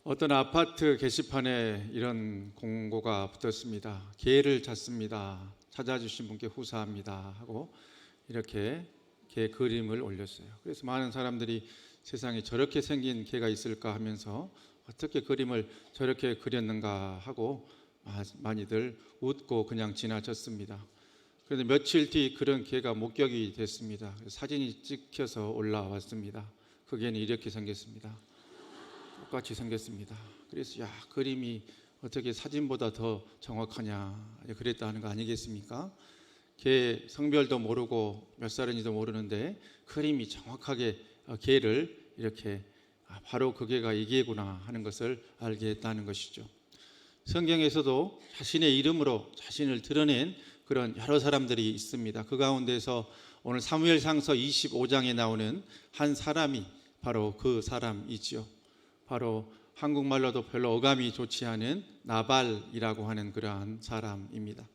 어떤 아파트 게시판에 이런 공고가 붙었습니다. 개를 찾습니다. 찾아주신 분께 후사합니다 하고 이렇게 개 그림을 올렸어요. 그래서 많은 사람들이 세상에 저렇게 생긴 개가 있을까 하면서 어떻게 그림을 저렇게 그렸는가 하고 많이들 웃고 그냥 지나쳤습니다. 그런데 며칠 뒤 그런 개가 목격이 됐습니다. 사진이 찍혀서 올라왔습니다. 그 개는 이렇게 생겼습니다. 똑같이 생겼습니다. 그래서 그림이 어떻게 사진보다 더 정확하냐 그랬다는 거 아니겠습니까? 개 성별도 모르고 몇 살인지도 모르는데 그림이 정확하게 개를 이렇게 바로 그 개가 이 개구나 하는 것을 알게 했다는 것이죠. 성경에서도 자신의 이름으로 자신을 드러낸 그런 여러 사람들이 있습니다. 그 가운데서 오늘 사무엘상서 25장에 나오는 한 사람이 바로 그 사람이지요. 바로 한국말로도 별로 어감이 좋지 않은 나발이라고 하는 그러한 사람입니다.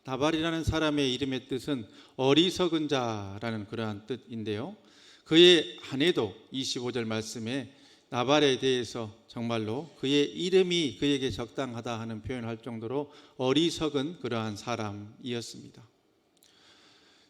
나발이라는 사람의 이름의 뜻은 어리석은 자라는 그러한 뜻인데요, 그의 아내도 25절 말씀에 나발에 대해서 정말로 그의 이름이 그에게 적당하다 하는 표현을 할 정도로 어리석은 그러한 사람이었습니다.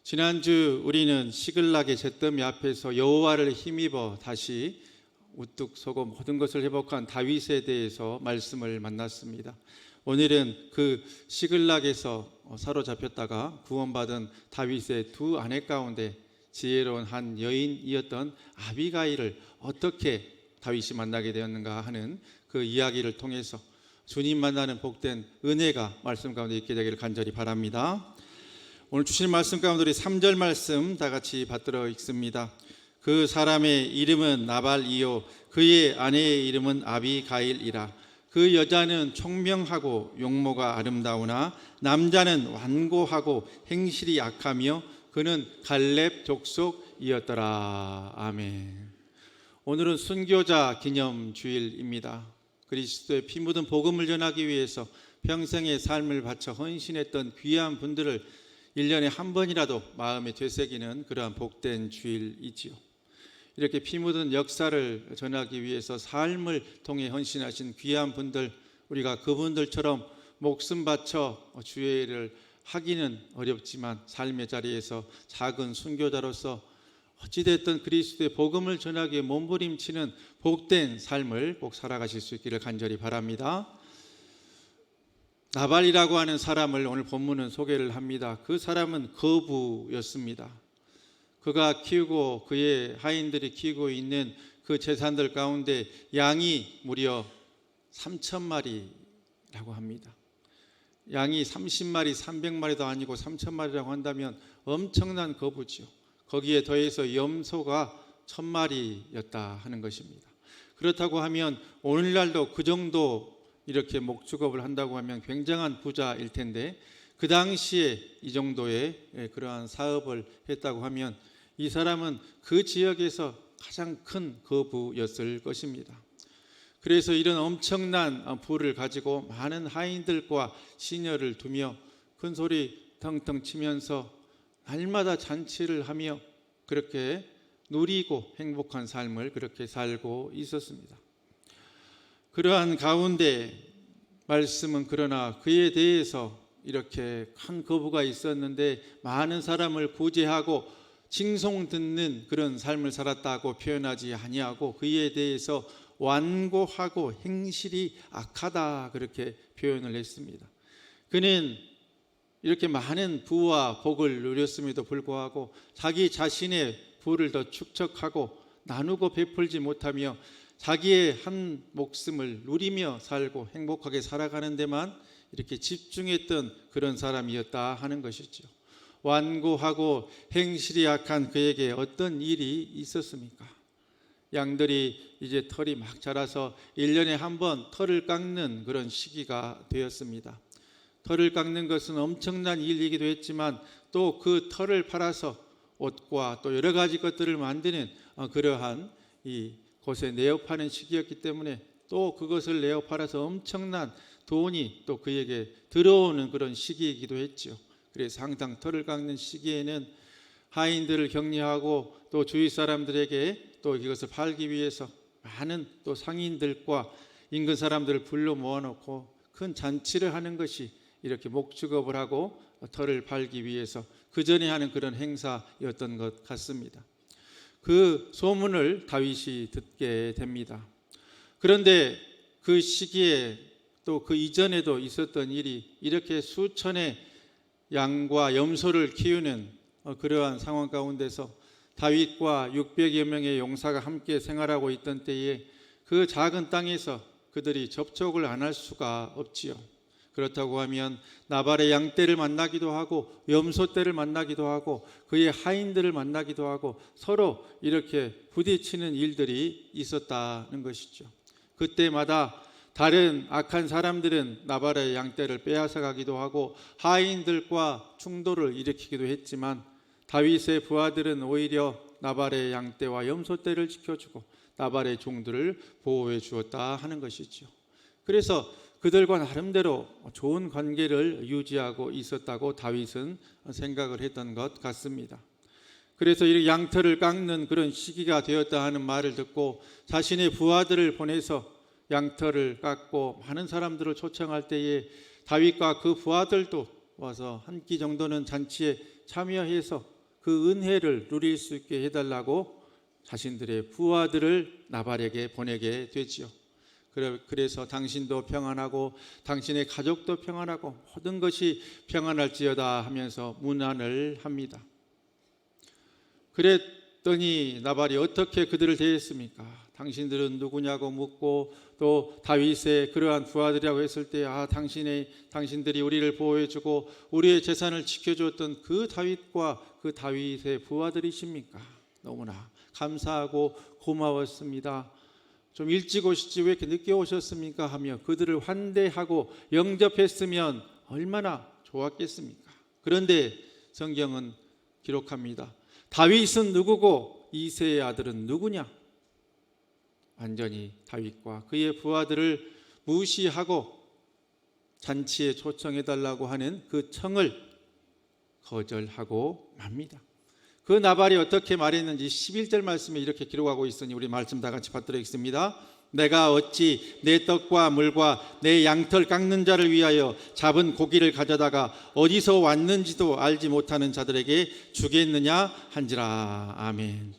지난주 우리는 시글락의 잿더미 앞에서 여호와를 힘입어 다시 우뚝 서고 모든 것을 회복한 다윗에 대해서 말씀을 만났습니다. 오늘은 그 시글락에서 사로잡혔다가 구원받은 다윗의 두 아내 가운데 지혜로운 한 여인이었던 아비가일을 어떻게 다윗이 만나게 되었는가 하는 그 이야기를 통해서 주님 만나는 복된 은혜가 말씀 가운데 있게 되기를 간절히 바랍니다. 오늘 주신 말씀 가운데 우리 3절 말씀 다 같이 받들어 읽습니다. 그 사람의 이름은 나발이요 그의 아내의 이름은 아비가일이라. 그 여자는 총명하고 용모가 아름다우나 남자는 완고하고 행실이 약하며 그는 갈렙 족속이었더라. 아멘. 오늘은 순교자 기념 주일입니다. 그리스도의 피 묻은 복음을 전하기 위해서 평생의 삶을 바쳐 헌신했던 귀한 분들을 1년에 한 번이라도 마음에 되새기는 그러한 복된 주일이지요. 이렇게 피 묻은 역사를 전하기 위해서 삶을 통해 헌신하신 귀한 분들, 우리가 그분들처럼 목숨 바쳐 주의 일을 하기는 어렵지만 삶의 자리에서 작은 순교자로서 어찌됐든 그리스도의 복음을 전하기 위해 몸부림치는 복된 삶을 꼭 살아가실 수 있기를 간절히 바랍니다. 나발이라고 하는 사람을 오늘 본문은 소개를 합니다. 그 사람은 거부였습니다. 그가 키우고 그의 하인들이 키우고 있는 그 재산들 가운데 양이 무려 3,000마리라고 합니다. 양이 30마리, 300마리도 아니고 3,000마리라고 한다면 엄청난 거부지요. 거기에 더해서 염소가 1,000마리였다 하는 것입니다. 그렇다고 하면 오늘날도 그 정도 이렇게 목축업을 한다고 하면 굉장한 부자일 텐데, 그 당시에 이 정도의 그러한 사업을 했다고 하면 이 사람은 그 지역에서 가장 큰 거부였을 것입니다. 그래서 이런 엄청난 부를 가지고 많은 하인들과 시녀를 두며 큰 소리 텅텅 치면서 날마다 잔치를 하며 그렇게 누리고 행복한 삶을 그렇게 살고 있었습니다. 그러한 가운데 말씀은 그러나 그에 대해서 이렇게 큰 거부가 있었는데 많은 사람을 구제하고 칭송 듣는 그런 삶을 살았다고 표현하지 아니하고 그에 대해서 완고하고 행실이 악하다 그렇게 표현을 했습니다. 그는 이렇게 많은 부와 복을 누렸음에도 불구하고 자기 자신의 부를 더 축적하고 나누고 베풀지 못하며 자기의 한 목숨을 누리며 살고 행복하게 살아가는 데만 이렇게 집중했던 그런 사람이었다 하는 것이죠. 완고하고 행실이 약한 그에게 어떤 일이 있었습니까? 양들이 이제 털이 막 자라서 1년에 한 번 털을 깎는 그런 시기가 되었습니다. 털을 깎는 것은 엄청난 일이기도 했지만 또 그 털을 팔아서 옷과 또 여러 가지 것들을 만드는 그러한 이 곳에 내어 파는 시기였기 때문에 또 그것을 내어 팔아서 엄청난 돈이 또 그에게 들어오는 그런 시기이기도 했죠. 그래서 항상 털을 깎는 시기에는 하인들을 격려하고 또 주위 사람들에게 또 이것을 팔기 위해서 많은 또 상인들과 인근 사람들을 불러 모아놓고 큰 잔치를 하는 것이 이렇게 목축업을 하고 터를 팔기 위해서 그 전에 하는 그런 행사였던 것 같습니다. 그 소문을 다윗이 듣게 됩니다. 그런데 그 시기에 또 그 이전에도 있었던 일이 이렇게 수천의 양과 염소를 키우는 그러한 상황 가운데서 다윗과 600여 명의 용사가 함께 생활하고 있던 때에 그 작은 땅에서 그들이 접촉을 안 할 수가 없지요. 그렇다고 하면 나발의 양떼를 만나기도 하고 염소떼를 만나기도 하고 그의 하인들을 만나기도 하고 서로 이렇게 부딪히는 일들이 있었다는 것이죠. 그때마다 다른 악한 사람들은 나발의 양떼를 빼앗아 가기도 하고 하인들과 충돌을 일으키기도 했지만 다윗의 부하들은 오히려 나발의 양떼와 염소떼를 지켜주고 나발의 종들을 보호해 주었다 하는 것이죠. 그래서 그들과 나름대로 좋은 관계를 유지하고 있었다고 다윗은 생각을 했던 것 같습니다. 그래서 이 양털을 깎는 그런 시기가 되었다 하는 말을 듣고 자신의 부하들을 보내서 양털을 깎고 많은 사람들을 초청할 때에 다윗과 그 부하들도 와서 한 끼 정도는 잔치에 참여해서 그 은혜를 누릴 수 있게 해달라고 자신들의 부하들을 나발에게 보내게 되지요. 그래서 당신도 평안하고 당신의 가족도 평안하고 모든 것이 평안할지어다 하면서 문안을 합니다. 그랬더니 나발이 어떻게 그들을 대했습니까? 당신들은 누구냐고 묻고 또 다윗의 그러한 부하들이라고 했을 때 당신들이 우리를 보호해주고 우리의 재산을 지켜주었던 그 다윗과 그 다윗의 부하들이십니까? 너무나 감사하고 고마웠습니다. 좀 일찍 오시지 왜 이렇게 늦게 오셨습니까? 하며 그들을 환대하고 영접했으면 얼마나 좋았겠습니까? 그런데 성경은 기록합니다. 다윗은 누구고 이새의 아들은 누구냐? 완전히 다윗과 그의 부하들을 무시하고 잔치에 초청해달라고 하는 그 청을 거절하고 맙니다. 그 나발이 어떻게 말했는지 11절 말씀에 이렇게 기록하고 있으니 우리 말씀 다 같이 받들어 읽습니다. 내가 어찌 내 떡과 물과 내 양털 깎는 자를 위하여 잡은 고기를 가져다가 어디서 왔는지도 알지 못하는 자들에게 주겠느냐 한지라. 아멘.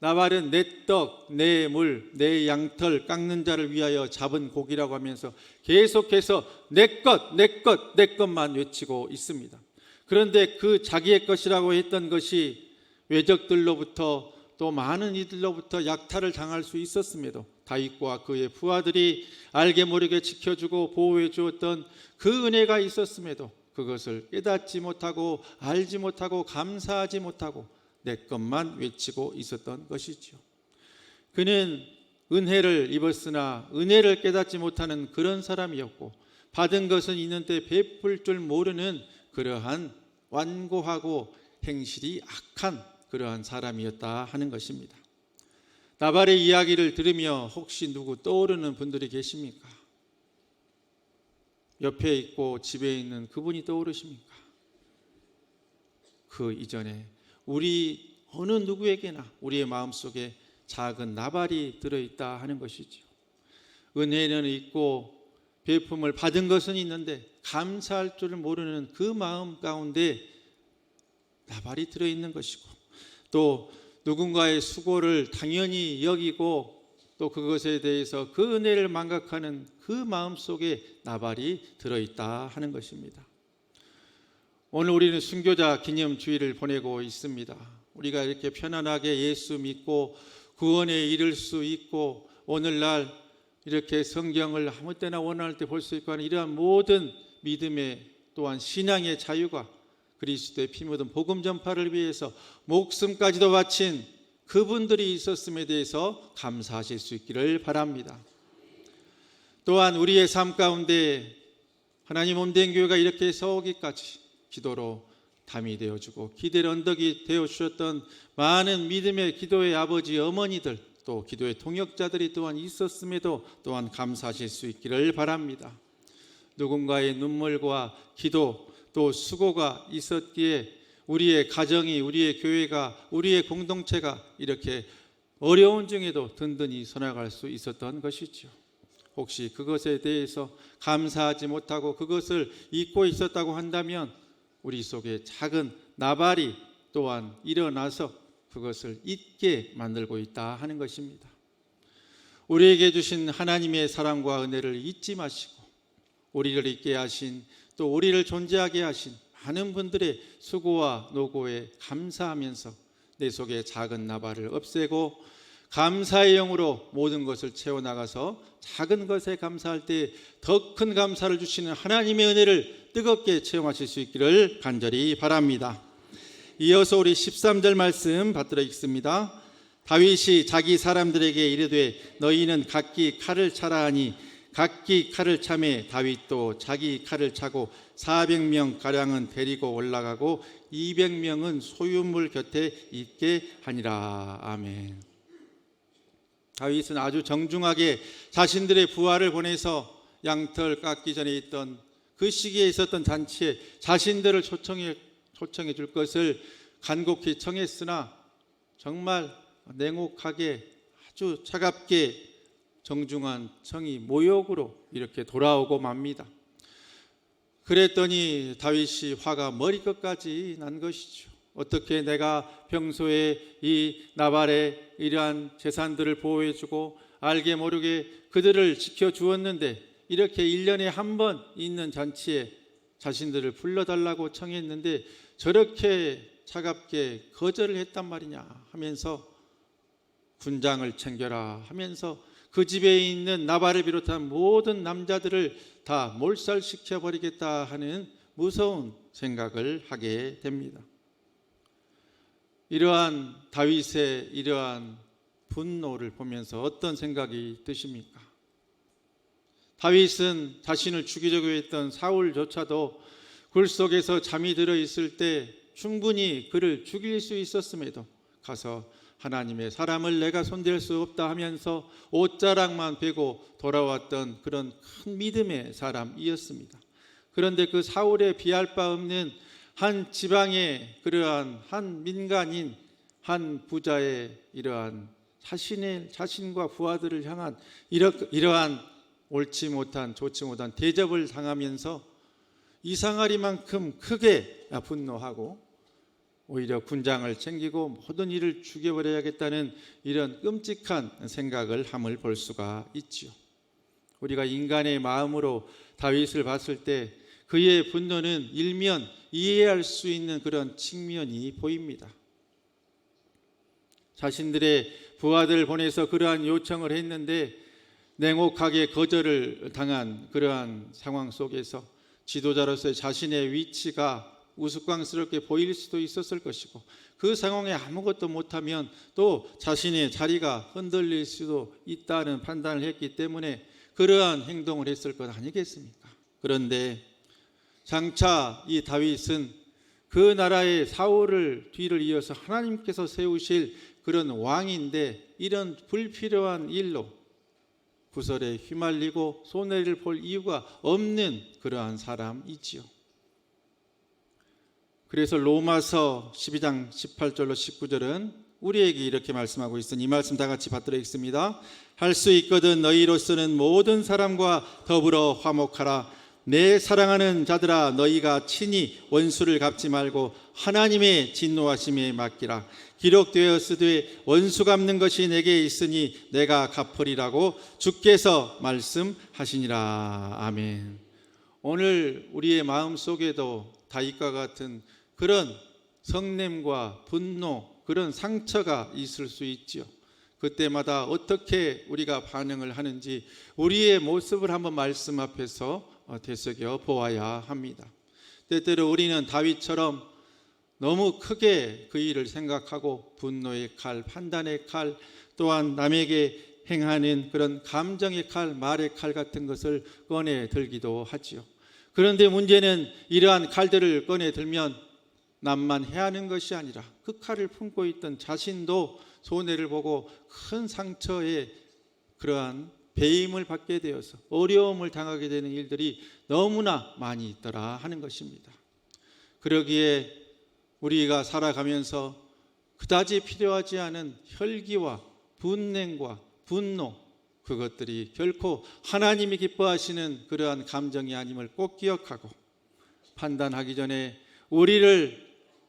나발은 내 떡, 내 물, 내 양털 깎는 자를 위하여 잡은 고기라고 하면서 계속해서 내 것, 내 것, 내 것만 외치고 있습니다. 그런데 그 자기의 것이라고 했던 것이 외적들로부터 또 많은 이들로부터 약탈을 당할 수 있었음에도 다윗과 그의 부하들이 알게 모르게 지켜주고 보호해 주었던 그 은혜가 있었음에도 그것을 깨닫지 못하고 알지 못하고 감사하지 못하고 내 것만 외치고 있었던 것이죠. 그는 은혜를 입었으나 은혜를 깨닫지 못하는 그런 사람이었고 받은 것은 있는데 베풀 줄 모르는 그러한 완고하고 행실이 악한 그러한 사람이었다 하는 것입니다. 나발의 이야기를 들으며 혹시 누구 떠오르는 분들이 계십니까? 옆에 있고 집에 있는 그분이 떠오르십니까? 그 이전에 우리 어느 누구에게나 우리의 마음속에 작은 나발이 들어있다 하는 것이죠. 은혜는 있고 베품을 받은 것은 있는데 감사할 줄을 모르는 그 마음 가운데 나발이 들어있는 것이고 또 누군가의 수고를 당연히 여기고 또 그것에 대해서 그 은혜를 망각하는 그 마음 속에 나발이 들어있다 하는 것입니다. 오늘 우리는 순교자 기념주일을 보내고 있습니다. 우리가 이렇게 편안하게 예수 믿고 구원에 이를 수 있고 오늘날 이렇게 성경을 아무 때나 원할 때 볼 수 있고 하는 이러한 모든 믿음의 또한 신앙의 자유가 그리스도의 피 묻은 복음 전파를 위해서 목숨까지도 바친 그분들이 있었음에 대해서 감사하실 수 있기를 바랍니다. 또한 우리의 삶 가운데 하나님 몸된 교회가 이렇게 서오기까지 기도로 담이 되어주고 기대의 언덕이 되어주셨던 많은 믿음의 기도의 아버지 어머니들 또 기도의 동역자들이 또한 있었음에도 또한 감사하실 수 있기를 바랍니다. 누군가의 눈물과 기도 또 수고가 있었기에 우리의 가정이 우리의 교회가 우리의 공동체가 이렇게 어려운 중에도 든든히 서나갈 수 있었던 것이죠. 혹시 그것에 대해서 감사하지 못하고 그것을 잊고 있었다고 한다면 우리 속에 작은 나발이 또한 일어나서 그것을 잊게 만들고 있다 하는 것입니다. 우리에게 주신 하나님의 사랑과 은혜를 잊지 마시고 우리를 있게 하신 또 우리를 존재하게 하신 많은 분들의 수고와 노고에 감사하면서 내 속에 작은 나발을 없애고 감사의 영으로 모든 것을 채워나가서 작은 것에 감사할 때 더 큰 감사를 주시는 하나님의 은혜를 뜨겁게 체험하실 수 있기를 간절히 바랍니다. 이어서 우리 13절 말씀 받들어 읽습니다. 다윗이 자기 사람들에게 이르되 너희는 각기 칼을 차라 하니 각기 칼을 차매 다윗도 자기 칼을 차고 400명 가량은 데리고 올라가고 200명은 소유물 곁에 있게 하니라. 아멘. 다윗은 아주 정중하게 자신들의 부하를 보내서 양털 깎기 전에 있던 그 시기에 있었던 잔치에 자신들을 초청해 줄 것을 간곡히 청했으나 정말 냉혹하게 아주 차갑게 정중한 청이 모욕으로 이렇게 돌아오고 맙니다. 그랬더니 다윗이 화가 머리끝까지 난 것이죠. 어떻게 내가 평소에 이 나발의 이러한 재산들을 보호해주고 알게 모르게 그들을 지켜주었는데 이렇게 1년에 한 번 있는 잔치에 자신들을 불러달라고 청했는데 저렇게 차갑게 거절을 했단 말이냐 하면서 군장을 챙겨라 하면서 그 집에 있는 나발을 비롯한 모든 남자들을 다 몰살시켜 버리겠다 하는 무서운 생각을 하게 됩니다. 이러한 다윗의 이러한 분노를 보면서 어떤 생각이 드십니까? 다윗은 자신을 죽이려고 했던 사울조차도 굴 속에서 잠이 들어 있을 때 충분히 그를 죽일 수 있었음에도 가서 하나님의 사람을 내가 손댈 수 없다 하면서 옷자락만 베고 돌아왔던 그런 큰 믿음의 사람이었습니다. 그런데 그 사울에 비할 바 없는 한 지방의 그러한 한 민간인 한 부자의 이러한 자신과 부하들을 향한 이러한 옳지 못한 좋지 못한 대접을 당하면서 이상하리만큼 크게 분노하고 오히려 군장을 챙기고 모든 일을 죽여버려야겠다는 이런 끔찍한 생각을 함을 볼 수가 있지요. 우리가 인간의 마음으로 다윗을 봤을 때 그의 분노는 일면 이해할 수 있는 그런 측면이 보입니다. 자신들의 부하들을 보내서 그러한 요청을 했는데 냉혹하게 거절을 당한 그러한 상황 속에서 지도자로서의 자신의 위치가 우스꽝스럽게 보일 수도 있었을 것이고 그 상황에 아무것도 못하면 또 자신의 자리가 흔들릴 수도 있다는 판단을 했기 때문에 그러한 행동을 했을 것 아니겠습니까? 그런데 장차 이 다윗은 그 나라의 사울을 뒤를 이어서 하나님께서 세우실 그런 왕인데 이런 불필요한 일로 구설에 휘말리고 손해를 볼 이유가 없는 그러한 사람이지요. 그래서 로마서 12장 18절로 19절은 우리에게 이렇게 말씀하고 있으니 이 말씀 다 같이 받들어 읽습니다. 할 수 있거든 너희로서는 모든 사람과 더불어 화목하라. 내 사랑하는 자들아 너희가 친히 원수를 갚지 말고 하나님의 진노하심에 맡기라. 기록되었으되 원수 갚는 것이 내게 있으니 내가 갚으리라고 주께서 말씀하시니라. 아멘. 오늘 우리의 마음속에도 다윗과 같은 그런 성냄과 분노, 그런 상처가 있을 수 있지요. 그때마다 어떻게 우리가 반응을 하는지 우리의 모습을 한번 말씀 앞에서 되새겨 보아야 합니다. 때때로 우리는 다윗처럼 너무 크게 그 일을 생각하고 분노의 칼, 판단의 칼, 또한 남에게 행하는 그런 감정의 칼, 말의 칼 같은 것을 꺼내 들기도 하지요. 그런데 문제는 이러한 칼들을 꺼내 들면 남만 해하는 것이 아니라 그 칼을 품고 있던 자신도 손해를 보고 큰 상처에 그러한 배임을 받게 되어서 어려움을 당하게 되는 일들이 너무나 많이 있더라 하는 것입니다. 그러기에 우리가 살아가면서 그다지 필요하지 않은 혈기와 분냉과 분노, 그것들이 결코 하나님이 기뻐하시는 그러한 감정이 아님을 꼭 기억하고 판단하기 전에 우리를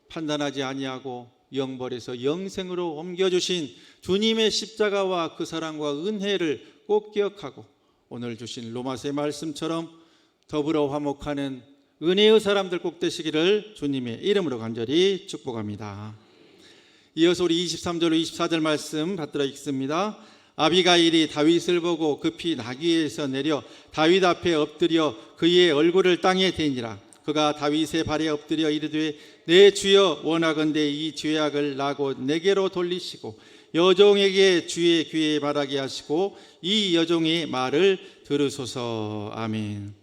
판단하지 아니하고 영벌에서 영생으로 옮겨주신 주님의 십자가와 그 사랑과 은혜를 꼭 기억하고 오늘 주신 로마서의 말씀처럼 더불어 화목하는 은혜의 사람들 꼭 되시기를 주님의 이름으로 간절히 축복합니다. 이어서 우리 23절 24절 말씀 받들어 읽습니다. 아비가일이 다윗을 보고 급히 나귀에서 내려 다윗 앞에 엎드려 그의 얼굴을 땅에 대니라. 그가 다윗의 발에 엎드려 이르되 내 주여 원하건대 이 죄악을 나고 내게로 돌리시고 여종에게 주의 귀에 말하게 하시고 이 여종의 말을 들으소서. 아멘.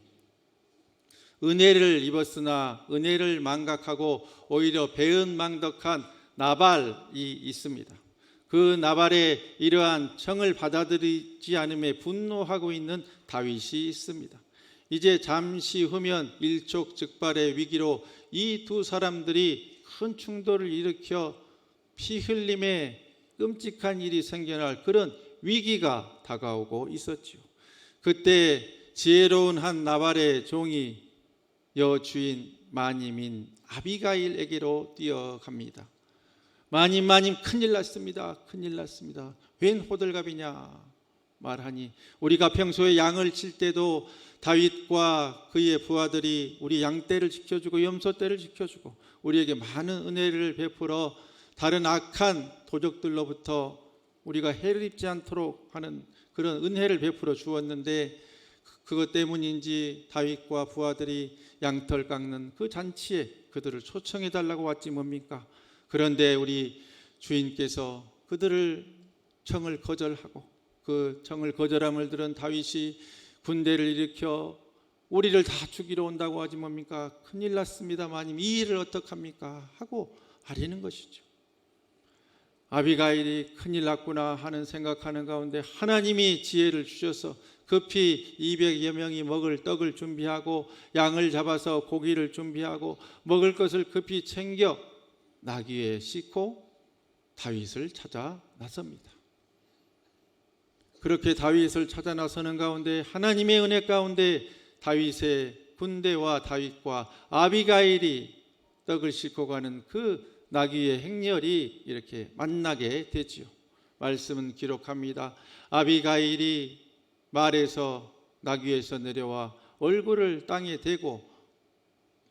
은혜를 입었으나 은혜를 망각하고 오히려 배은망덕한 나발이 있습니다. 그 나발의 이러한 청을 받아들이지 않음에 분노하고 있는 다윗이 있습니다. 이제 잠시 후면 일촉즉발의 위기로 이 두 사람들이 큰 충돌을 일으켜 피 흘림의 끔찍한 일이 생겨날 그런 위기가 다가오고 있었지요. 그때 지혜로운 한 나발의 종이 여주인 마님인 아비가일에게로 뛰어갑니다. 마님 큰일 났습니다. 큰일 났습니다. 웬 호들갑이냐 말하니 우리가 평소에 양을 칠 때도 다윗과 그의 부하들이 우리 양떼를 지켜주고 염소떼를 지켜주고 우리에게 많은 은혜를 베풀어 다른 악한 도적들로부터 우리가 해를 입지 않도록 하는 그런 은혜를 베풀어 주었는데 그것 때문인지 다윗과 부하들이 양털 깎는 그 잔치에 그들을 초청해 달라고 왔지 뭡니까? 그런데 우리 주인께서 그들을 청을 거절하고 그 청을 거절함을 들은 다윗이 군대를 일으켜 우리를 다 죽이러 온다고 하지 뭡니까? 큰일 났습니다 마님, 이 일을 어떡합니까? 하고 아리는 것이죠. 아비가일이 큰일 났구나 하는 생각하는 가운데 하나님이 지혜를 주셔서 급히 200여 명이 먹을 떡을 준비하고 양을 잡아서 고기를 준비하고 먹을 것을 급히 챙겨 나귀에 싣고 다윗을 찾아 나섭니다. 그렇게 다윗을 찾아 나서는 가운데 하나님의 은혜 가운데 다윗의 군대와 다윗과 아비가일이 떡을 싣고 가는 그 나귀의 행렬이 이렇게 만나게 되지요. 말씀은 기록합니다. 아비가일이 말에서 나귀에서 내려와 얼굴을 땅에 대고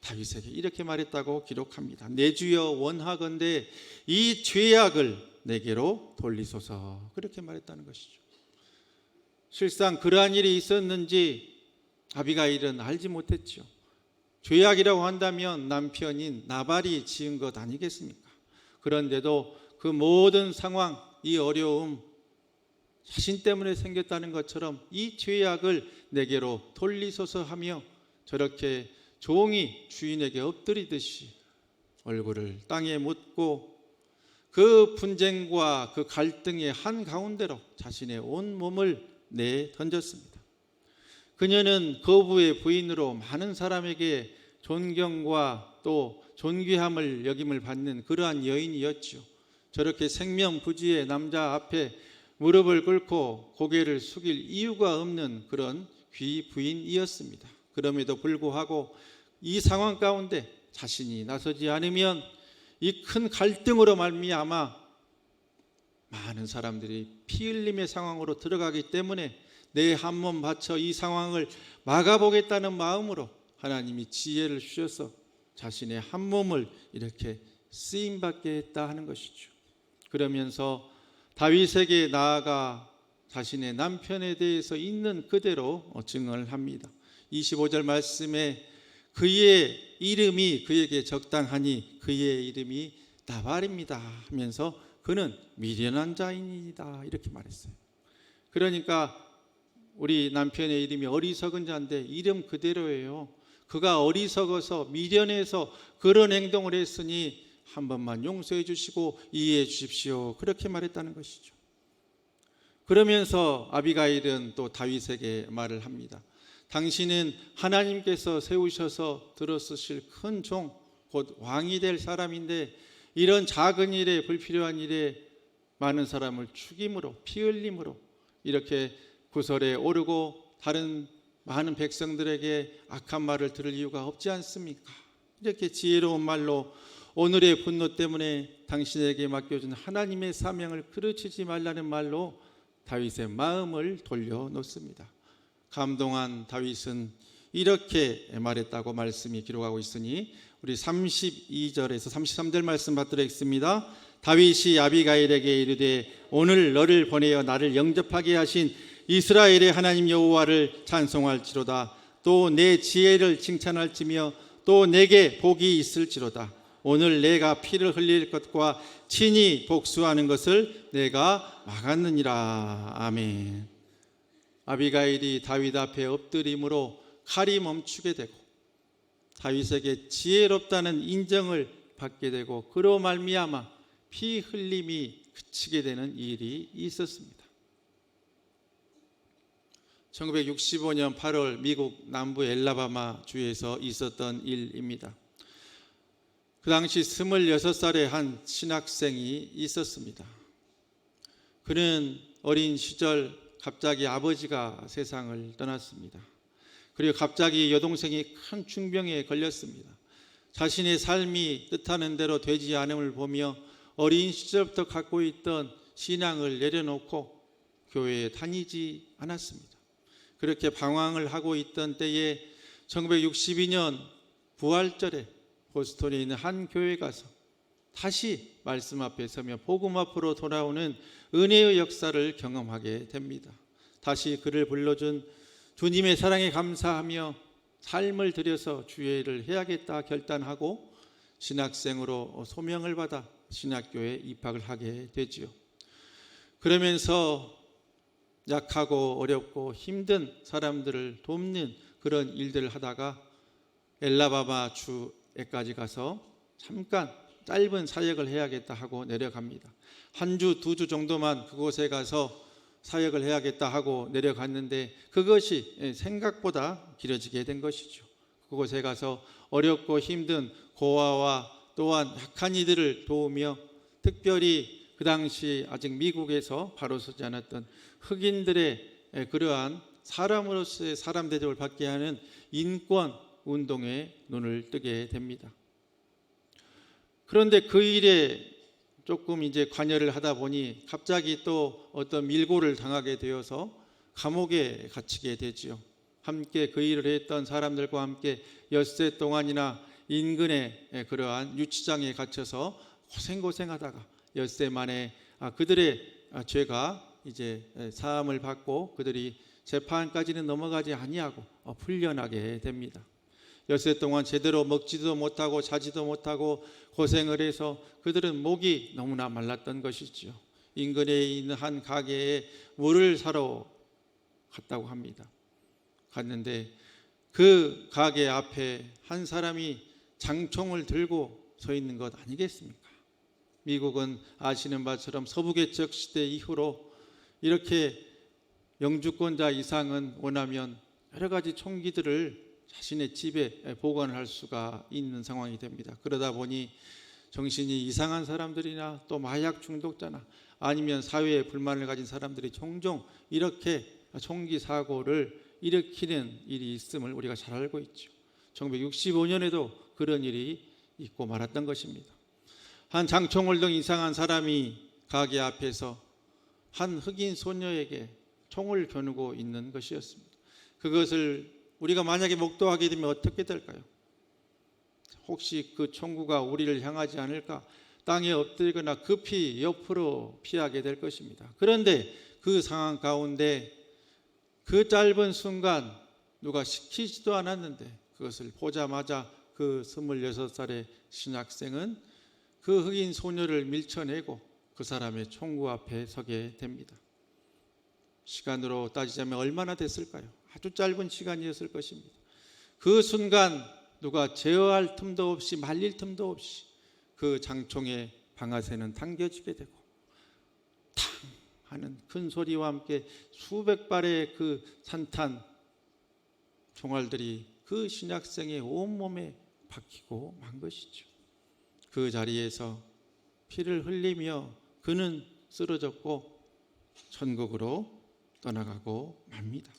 다윗에게 이렇게 말했다고 기록합니다. 내 주여 원하건대 이 죄악을 내게로 돌리소서. 그렇게 말했다는 것이죠. 실상 그러한 일이 있었는지 아비가일은 알지 못했죠. 죄악이라고 한다면 남편인 나발이 지은 것 아니겠습니까? 그런데도 그 모든 상황, 이 어려움, 자신 때문에 생겼다는 것처럼 이 죄악을 내게로 돌리소서 하며 저렇게 종이 주인에게 엎드리듯이 얼굴을 땅에 묻고 그 분쟁과 그 갈등의 한가운데로 자신의 온 몸을 내던졌습니다. 그녀는 거부의 부인으로 많은 사람에게 존경과 또 존귀함을 여김을 받는 그러한 여인이었죠. 저렇게 생명부지의 남자 앞에 무릎을 꿇고 고개를 숙일 이유가 없는 그런 귀부인이었습니다. 그럼에도 불구하고 이 상황 가운데 자신이 나서지 않으면 이 큰 갈등으로 말미암아 많은 사람들이 피 흘림의 상황으로 들어가기 때문에 내 한 몸 바쳐 이 상황을 막아보겠다는 마음으로 하나님이 지혜를 주셔서 자신의 한 몸을 이렇게 쓰임받게 했다 하는 것이죠. 그러면서 다윗에게 나아가 자신의 남편에 대해서 있는 그대로 증언을 합니다. 25절 말씀에 그의 이름이 그에게 적당하니 그의 이름이 나발입니다 하면서 그는 미련한 자이니이다 이렇게 말했어요. 그러니까 우리 남편의 이름이 어리석은 자인데 이름 그대로예요. 그가 어리석어서 미련해서 그런 행동을 했으니 한 번만 용서해 주시고 이해해 주십시오. 그렇게 말했다는 것이죠. 그러면서 아비가일은 또 다윗에게 말을 합니다. 당신은 하나님께서 세우셔서 들어쓰실 큰 종, 곧 왕이 될 사람인데 이런 작은 일에 불필요한 일에 많은 사람을 죽임으로 피 흘림으로 이렇게 구설에 오르고 다른 많은 백성들에게 악한 말을 들을 이유가 없지 않습니까? 이렇게 지혜로운 말로 오늘의 분노 때문에 당신에게 맡겨준 하나님의 사명을 그르치지 말라는 말로 다윗의 마음을 돌려놓습니다. 감동한 다윗은 이렇게 말했다고 말씀이 기록하고 있으니 우리 32절에서 33절 말씀 받도록 하겠습니다. 다윗이 아비가일에게 이르되 오늘 너를 보내어 나를 영접하게 하신 이스라엘의 하나님 여호와를 찬송할지로다. 또 내 지혜를 칭찬할지며 또 내게 복이 있을지로다. 오늘 내가 피를 흘릴 것과 친히 복수하는 것을 내가 막았느니라. 아멘. 아비가일이 다윗 앞에 엎드림으로 칼이 멈추게 되고 다윗에게 지혜롭다는 인정을 받게 되고 그로 말미암아 피 흘림이 그치게 되는 일이 있었습니다. 1965년 8월 미국 남부 엘라바마 주에서 있었던 일입니다. 그 당시 26살의 한 신학생이 있었습니다. 그는 어린 시절 갑자기 아버지가 세상을 떠났습니다. 그리고 갑자기 여동생이 큰 중병에 걸렸습니다. 자신의 삶이 뜻하는 대로 되지 않음을 보며 어린 시절부터 갖고 있던 신앙을 내려놓고 교회에 다니지 않았습니다. 그렇게 방황을 하고 있던 때에 1962년 부활절에 보스턴에 있는 한 교회에 가서 다시 말씀 앞에 서며 복음 앞으로 돌아오는 은혜의 역사를 경험하게 됩니다. 다시 그를 불러준 주님의 사랑에 감사하며 삶을 들여서 주의를 해야겠다 결단하고 신학생으로 소명을 받아 신학교에 입학을 하게 되지요. 그러면서 약하고 어렵고 힘든 사람들을 돕는 그런 일들을 하다가 엘라바마 주에까지 가서 잠깐 짧은 사역을 해야겠다 하고 내려갑니다. 한 주, 두 주 정도만 그곳에 가서 사역을 해야겠다 하고 내려갔는데 그것이 생각보다 길어지게 된 것이죠. 그곳에 가서 어렵고 힘든 고아와 또한 약한 이들을 도우며 특별히 그 당시 아직 미국에서 바로 서지 않았던 흑인들의 그러한 사람으로서의 사람 대접을 받게 하는 인권 운동에 눈을 뜨게 됩니다. 그런데 그 일에 조금 이제 관여를 하다 보니 갑자기 또 어떤 밀고를 당하게 되어서 감옥에 갇히게 되지요. 함께 그 일을 했던 사람들과 함께 엿새 동안이나 인근의 그러한 유치장에 갇혀서 고생하다가 엿새 만에 그들의 죄가 이제 사함을 받고 그들이 재판까지는 넘어가지 아니하고 풀려나게 됩니다. 엿새 동안 제대로 먹지도 못하고 자지도 못하고 고생을 해서 그들은 목이 너무나 말랐던 것이죠. 인근에 있는 한 가게에 물을 사러 갔다고 합니다. 갔는데 그 가게 앞에 한 사람이 장총을 들고 서 있는 것 아니겠습니까? 미국은 아시는 바처럼 서부개척 시대 이후로 이렇게 영주권자 이상은 원하면 여러 가지 총기들을 자신의 집에 보관할 수가 있는 상황이 됩니다. 그러다 보니 정신이 이상한 사람들이나 또 마약 중독자나 아니면 사회에 불만을 가진 사람들이 종종 이렇게 총기 사고를 일으키는 일이 있음을 우리가 잘 알고 있죠. 1965년에도 그런 일이 있고 말았던 것입니다. 한 장총을 등 이상한 사람이 가게 앞에서 한 흑인 소녀에게 총을 겨누고 있는 것이었습니다. 그것을 우리가 만약에 목도하게 되면 어떻게 될까요? 혹시 그 총구가 우리를 향하지 않을까? 땅에 엎드리거나 급히 옆으로 피하게 될 것입니다. 그런데 그 상황 가운데 그 짧은 순간 누가 시키지도 않았는데 그것을 보자마자 그 26살의 신학생은 그 흑인 소녀를 밀쳐내고 그 사람의 총구 앞에 서게 됩니다. 시간으로 따지자면 얼마나 됐을까요? 아주 짧은 시간이었을 것입니다. 그 순간 누가 제어할 틈도 없이 말릴 틈도 없이 그 장총의 방아쇠는 당겨지게 되고 탕 하는 큰 소리와 함께 수백 발의 그 산탄 총알들이 그 신학생의 온몸에 박히고 만 것이죠. 그 자리에서 피를 흘리며 그는 쓰러졌고 천국으로 떠나가고 맙니다.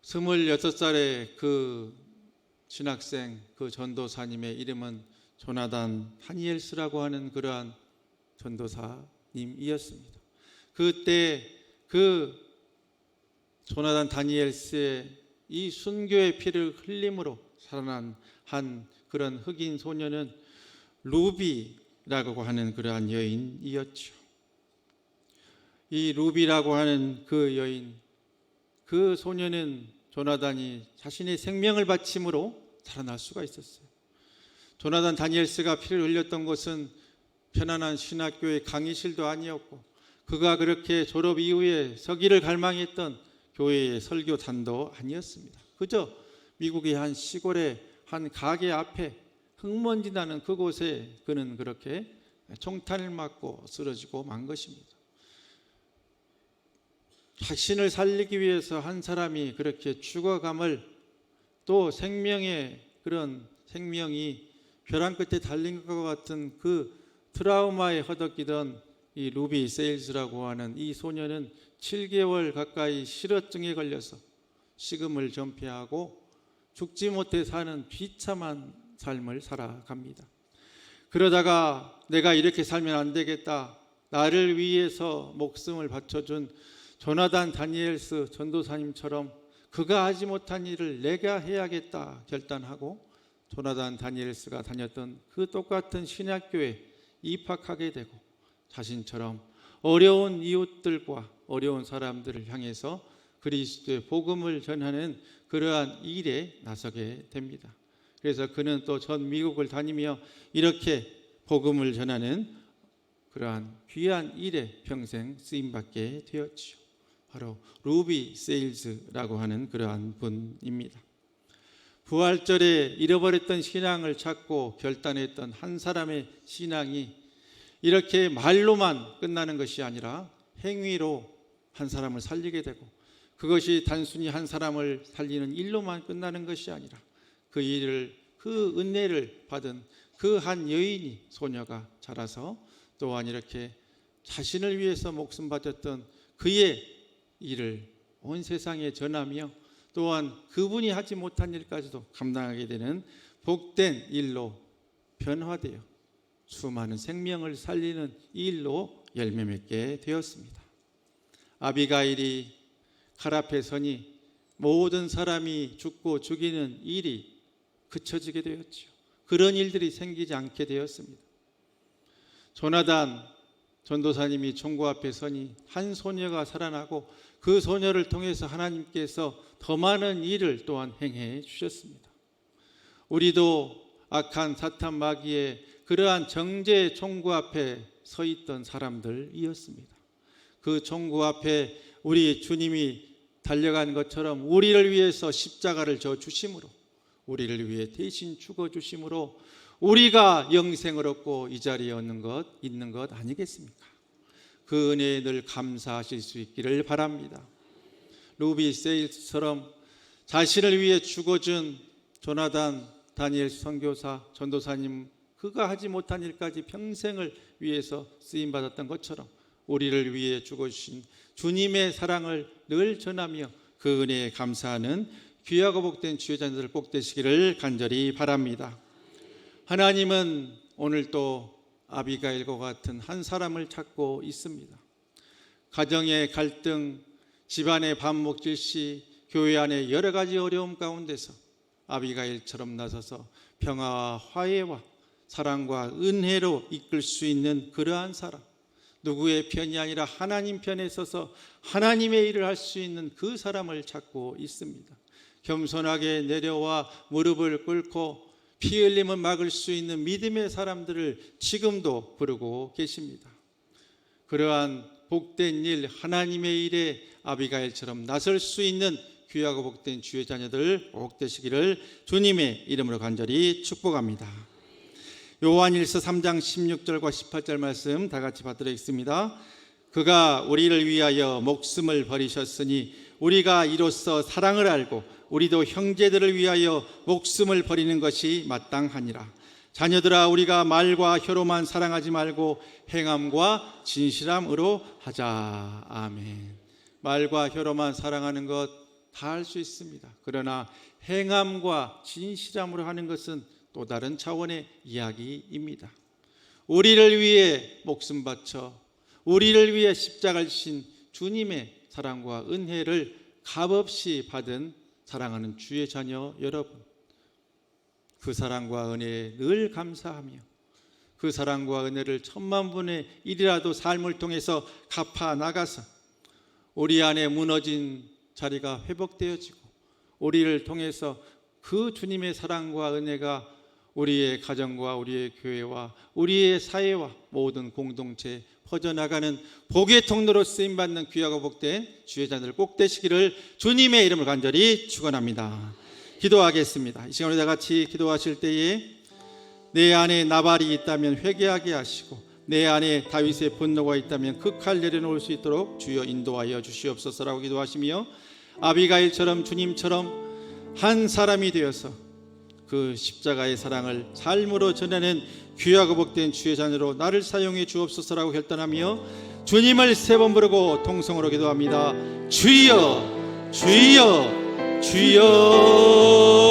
26살의 그 신학생, 그 전도사님의 이름은 조나단 다니엘스라고 하는 그러한 전도사님이었습니다. 그때 그 조나단 다니엘스의 이 순교의 피를 흘림으로 살아난 한 그런 흑인 소녀는 루비라고 하는 그러한 여인이었죠. 이 루비라고 하는 그 여인, 그 소녀는 조나단이 자신의 생명을 바침으로 살아날 수가 있었어요. 조나단 다니엘스가 피를 흘렸던 것은 편안한 신학교의 강의실도 아니었고, 그가 그렇게 졸업 이후에 서기를 갈망했던 교회의 설교단도 아니었습니다. 그저 미국의 한 시골의 한 가게 앞에 흙먼지 나는 그곳에 그는 그렇게 총탄을 맞고 쓰러지고 만 것입니다. 자신을 살리기 위해서 한 사람이 그렇게 죽어감을, 또 생명의 그런 생명이 벼랑 끝에 달린 것 같은 그 트라우마에 허덕이던 이 루비 세일즈라고 하는 이 소녀는 7개월 가까이 실어증에 걸려서 식음을 전폐하고 죽지 못해 사는 비참한 삶을 살아갑니다. 그러다가 내가 이렇게 살면 안 되겠다, 나를 위해서 목숨을 바쳐준 조나단 다니엘스 전도사님처럼 그가 하지 못한 일을 내가 해야겠다 결단하고 조나단 다니엘스가 다녔던 그 똑같은 신학교에 입학하게 되고 자신처럼 어려운 이웃들과 어려운 사람들을 향해서 그리스도의 복음을 전하는 그러한 일에 나서게 됩니다. 그래서 그는 또 전 미국을 다니며 이렇게 복음을 전하는 그러한 귀한 일에 평생 쓰임받게 되었지요. 바로 루비 세일즈라고 하는 그러한 분입니다. 부활절에 잃어버렸던 신앙을 찾고 결단했던 한 사람의 신앙이 이렇게 말로만 끝나는 것이 아니라 행위로 한 사람을 살리게 되고, 그것이 단순히 한 사람을 살리는 일로만 끝나는 것이 아니라 그 일을, 그 은혜를 받은 그 한 여인이, 소녀가 자라서 또한 이렇게 자신을 위해서 목숨 바쳤던 그의 일을 온 세상에 전하며 또한 그분이 하지 못한 일까지도 감당하게 되는 복된 일로 변화되어 수많은 생명을 살리는 일로 열매 맺게 되었습니다. 아비가일이 칼 앞에 서니 모든 사람이 죽고 죽이는 일이 그쳐지게 되었죠. 그런 일들이 생기지 않게 되었습니다. 조나단 전도사님이 총구 앞에 서니 한 소녀가 살아나고 그 소녀를 통해서 하나님께서 더 많은 일을 또한 행해 주셨습니다. 우리도 악한 사탄 마귀의 그러한 정죄의 총구 앞에 서 있던 사람들이었습니다. 그 총구 앞에 우리 주님이 달려간 것처럼 우리를 위해서 십자가를 져 주심으로, 우리를 위해 대신 죽어 주심으로 우리가 영생을 얻고 이 자리에 있는 것 아니겠습니까? 그 은혜에 늘 감사하실 수 있기를 바랍니다. 루비 세일스처럼 자신을 위해 죽어준 조나단 다니엘 선교사 전도사님, 그가 하지 못한 일까지 평생을 위해서 쓰임받았던 것처럼 우리를 위해 죽어주신 주님의 사랑을 늘 전하며 그 은혜에 감사하는 귀하고 복된 주의 자녀들 꼭 되시기를 간절히 바랍니다. 하나님은 오늘 또 아비가일과 같은 한 사람을 찾고 있습니다. 가정의 갈등, 집안의 반목질시, 교회 안의 여러 가지 어려움 가운데서 아비가일처럼 나서서 평화와 화해와 사랑과 은혜로 이끌 수 있는 그러한 사람, 누구의 편이 아니라 하나님 편에 서서 하나님의 일을 할 수 있는 그 사람을 찾고 있습니다. 겸손하게 내려와 무릎을 꿇고 피 흘림을 막을 수 있는 믿음의 사람들을 지금도 부르고 계십니다. 그러한 복된 일, 하나님의 일에 아비가일처럼 나설 수 있는 귀하고 복된 주의 자녀들 꼭 되시기를 주님의 이름으로 간절히 축복합니다. 요한일서 3장 16절과 18절 말씀 다 같이 받들어 읽습니다. 그가 우리를 위하여 목숨을 버리셨으니 우리가 이로써 사랑을 알고 우리도 형제들을 위하여 목숨을 버리는 것이 마땅하니라. 자녀들아, 우리가 말과 혀로만 사랑하지 말고 행함과 진실함으로 하자. 아멘. 말과 혀로만 사랑하는 것 다 할 수 있습니다. 그러나 행함과 진실함으로 하는 것은 또 다른 차원의 이야기입니다. 우리를 위해 목숨 바쳐 우리를 위해 십자가를 지신 주님의 사랑과 은혜를 값없이 받은 사랑하는 주의 자녀 여러분, 그 사랑과 은혜에 늘 감사하며 그 사랑과 은혜를 10,000분의 1이라도 삶을 통해서 갚아 나가서 우리 안에 무너진 자리가 회복되어지고 우리를 통해서 그 주님의 사랑과 은혜가 우리의 가정과 우리의 교회와 우리의 사회와 모든 공동체에 퍼져나가는 복의 통로로 쓰임받는 귀하고 복된 주의 자녀들 꼭 되시기를 주님의 이름을 간절히 축원합니다. 기도하겠습니다. 이 시간 우리 다 같이 기도하실 때에 내 안에 나발이 있다면 회개하게 하시고 내 안에 다윗의 분노가 있다면 그 칼 내려놓을 수 있도록 주여 인도하여 주시옵소서라고 기도하시며 아비가일처럼 주님처럼 한 사람이 되어서 그 십자가의 사랑을 삶으로 전하는 귀하고 복된 주의 자녀로 나를 사용해 주옵소서라고 결단하며 주님을 3번 부르고 통성으로 기도합니다. 주여 주여 주여.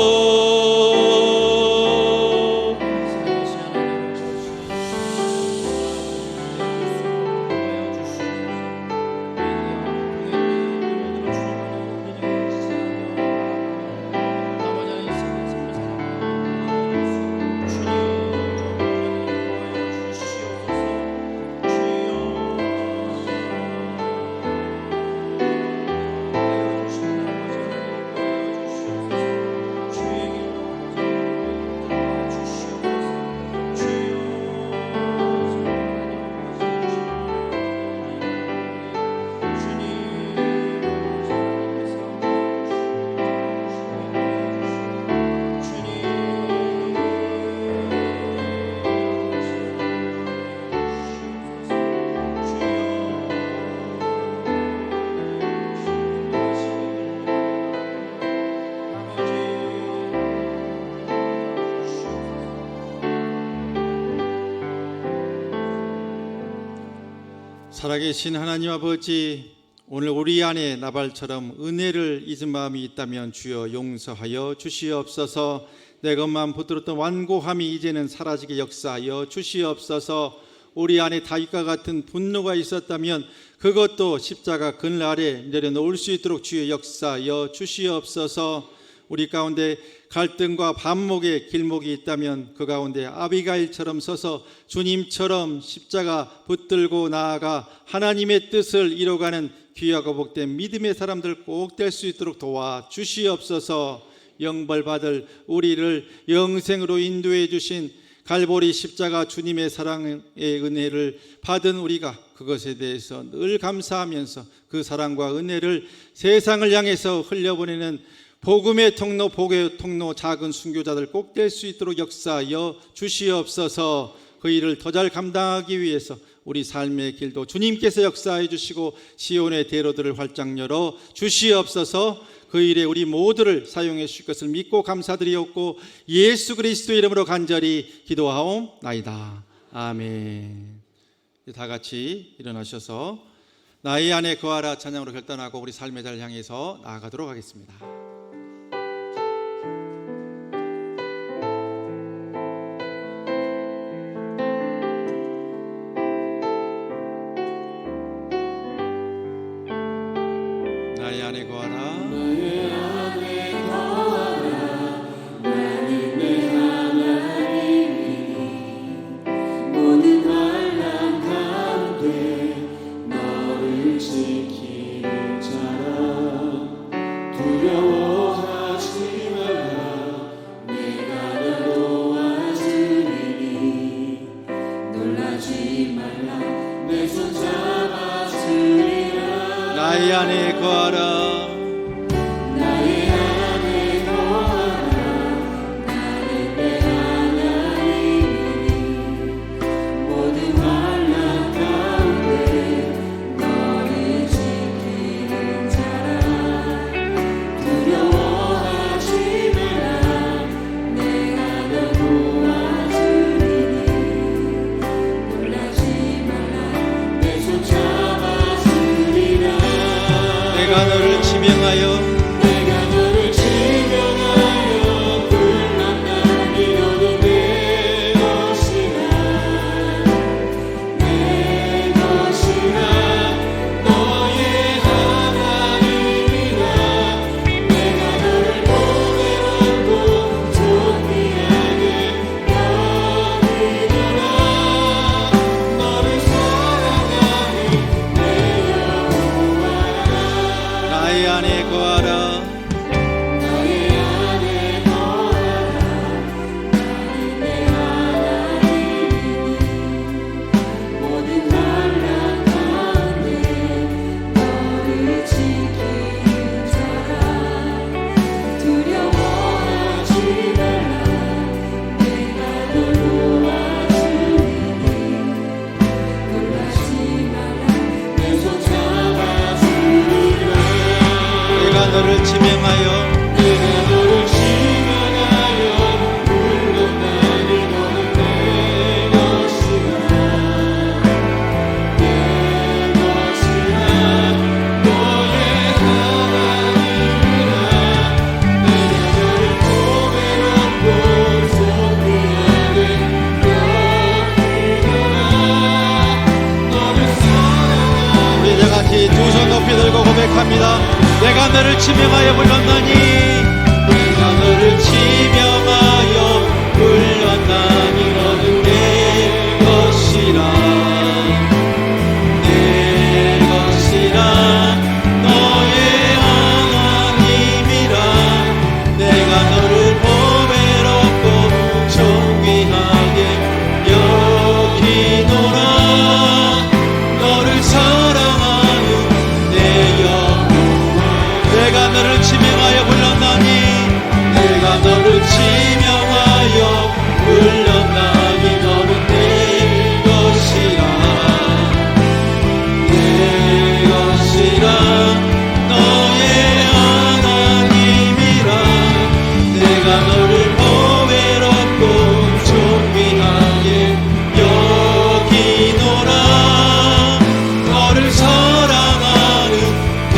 살아계신 하나님 아버지, 오늘 우리 안에 나발처럼 은혜를 잊은 마음이 있다면 주여 용서하여 주시옵소서. 내 것만 붙들었던 완고함이 이제는 사라지게 역사하여 주시옵소서. 우리 안에 다윗과 같은 분노가 있었다면 그것도 십자가 그늘 아래 내려놓을 수 있도록 주여 역사하여 주시옵소서. 우리 가운데 갈등과 반목의 길목이 있다면 그 가운데 아비가일처럼 서서 주님처럼 십자가 붙들고 나아가 하나님의 뜻을 이뤄가는 귀하고 복된 믿음의 사람들 꼭 될 수 있도록 도와주시옵소서. 영벌받을 우리를 영생으로 인도해 주신 갈보리 십자가 주님의 사랑의 은혜를 받은 우리가 그것에 대해서 늘 감사하면서 그 사랑과 은혜를 세상을 향해서 흘려보내는 복음의 통로, 복의 통로 작은 순교자들 꼭 될 수 있도록 역사하여 주시옵소서. 그 일을 더 잘 감당하기 위해서 우리 삶의 길도 주님께서 역사해 주시고 시온의 대로들을 활짝 열어 주시옵소서. 그 일에 우리 모두를 사용해 주실 것을 믿고 감사드리옵고 예수 그리스도 이름으로 간절히 기도하옵나이다. 아멘. 다 같이 일어나셔서 나의 안에 거하라 찬양으로 결단하고 우리 삶의 자리를 향해서 나아가도록 하겠습니다. 나의 안에 거하라. 나의 안에 거하라. 나는 내 하나님이니 모든 환난 가운데 너를 지키는 자라. 두려워 지명하여 내가 너를 지명하여 불렀나니 너는 내 것이라 내 것이라 너의 하나님이라 내가 너를 고백하고 존귀하게 여기노라 너를 사랑하는 우리 다 같이 두 손 높이 들고 고백합니다. 내가 너를 지명하여 불렀나니 내가 너를 지명하여 불렀나니 너는 내 것이라 내 것이라 너의 하나님이라 내가 너를 보배롭고 존귀하게 여기노라 너를 사랑하는 내 영혼 내가 너를 지명하여 불렀나니 내가 너를 지명하여 불렀나니 너는 내 것이라 내 것이라 너의 하나님이라 내가 너를 보배롭고 존귀하게 여기노라 너를 사랑하는 내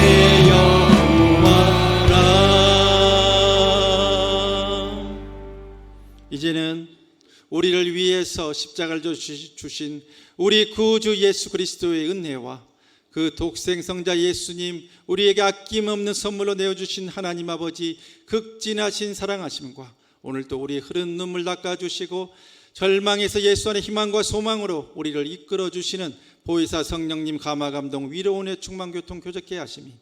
여호와라. 이제는 우리를 위해서 십자가를 주신 우리 구주 예수 그리스도의 은혜와 그 독생성자 예수님 우리에게 아낌없는 선물로 내어주신 하나님 아버지 극진하신 사랑하심과 오늘 또 우리의 흐른 눈물 닦아주시고 절망에서 예수 안의 희망과 소망으로 우리를 이끌어주시는 보혜사 성령님 감화감동 위로운의 충만교통 교적케 하심이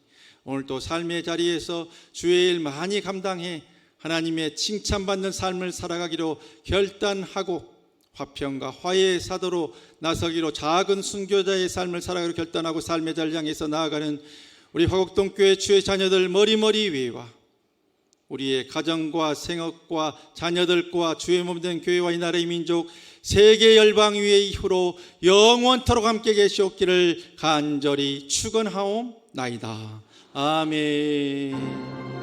오늘 또 삶의 자리에서 주의 일 많이 감당해 하나님의 칭찬받는 삶을 살아가기로 결단하고 화평과 화해의 사도로 나서기로 작은 순교자의 삶을 살아가기로 결단하고 삶의 자리를 향해서 나아가는 우리 화곡동교회 주의 자녀들 머리머리 위에와 우리의 가정과 생업과 자녀들과 주의 몸된 교회와 이 나라의 민족 세계 열방 위에 이후로 영원토록 함께 계시옵기를 간절히 축원하옵나이다. 아멘.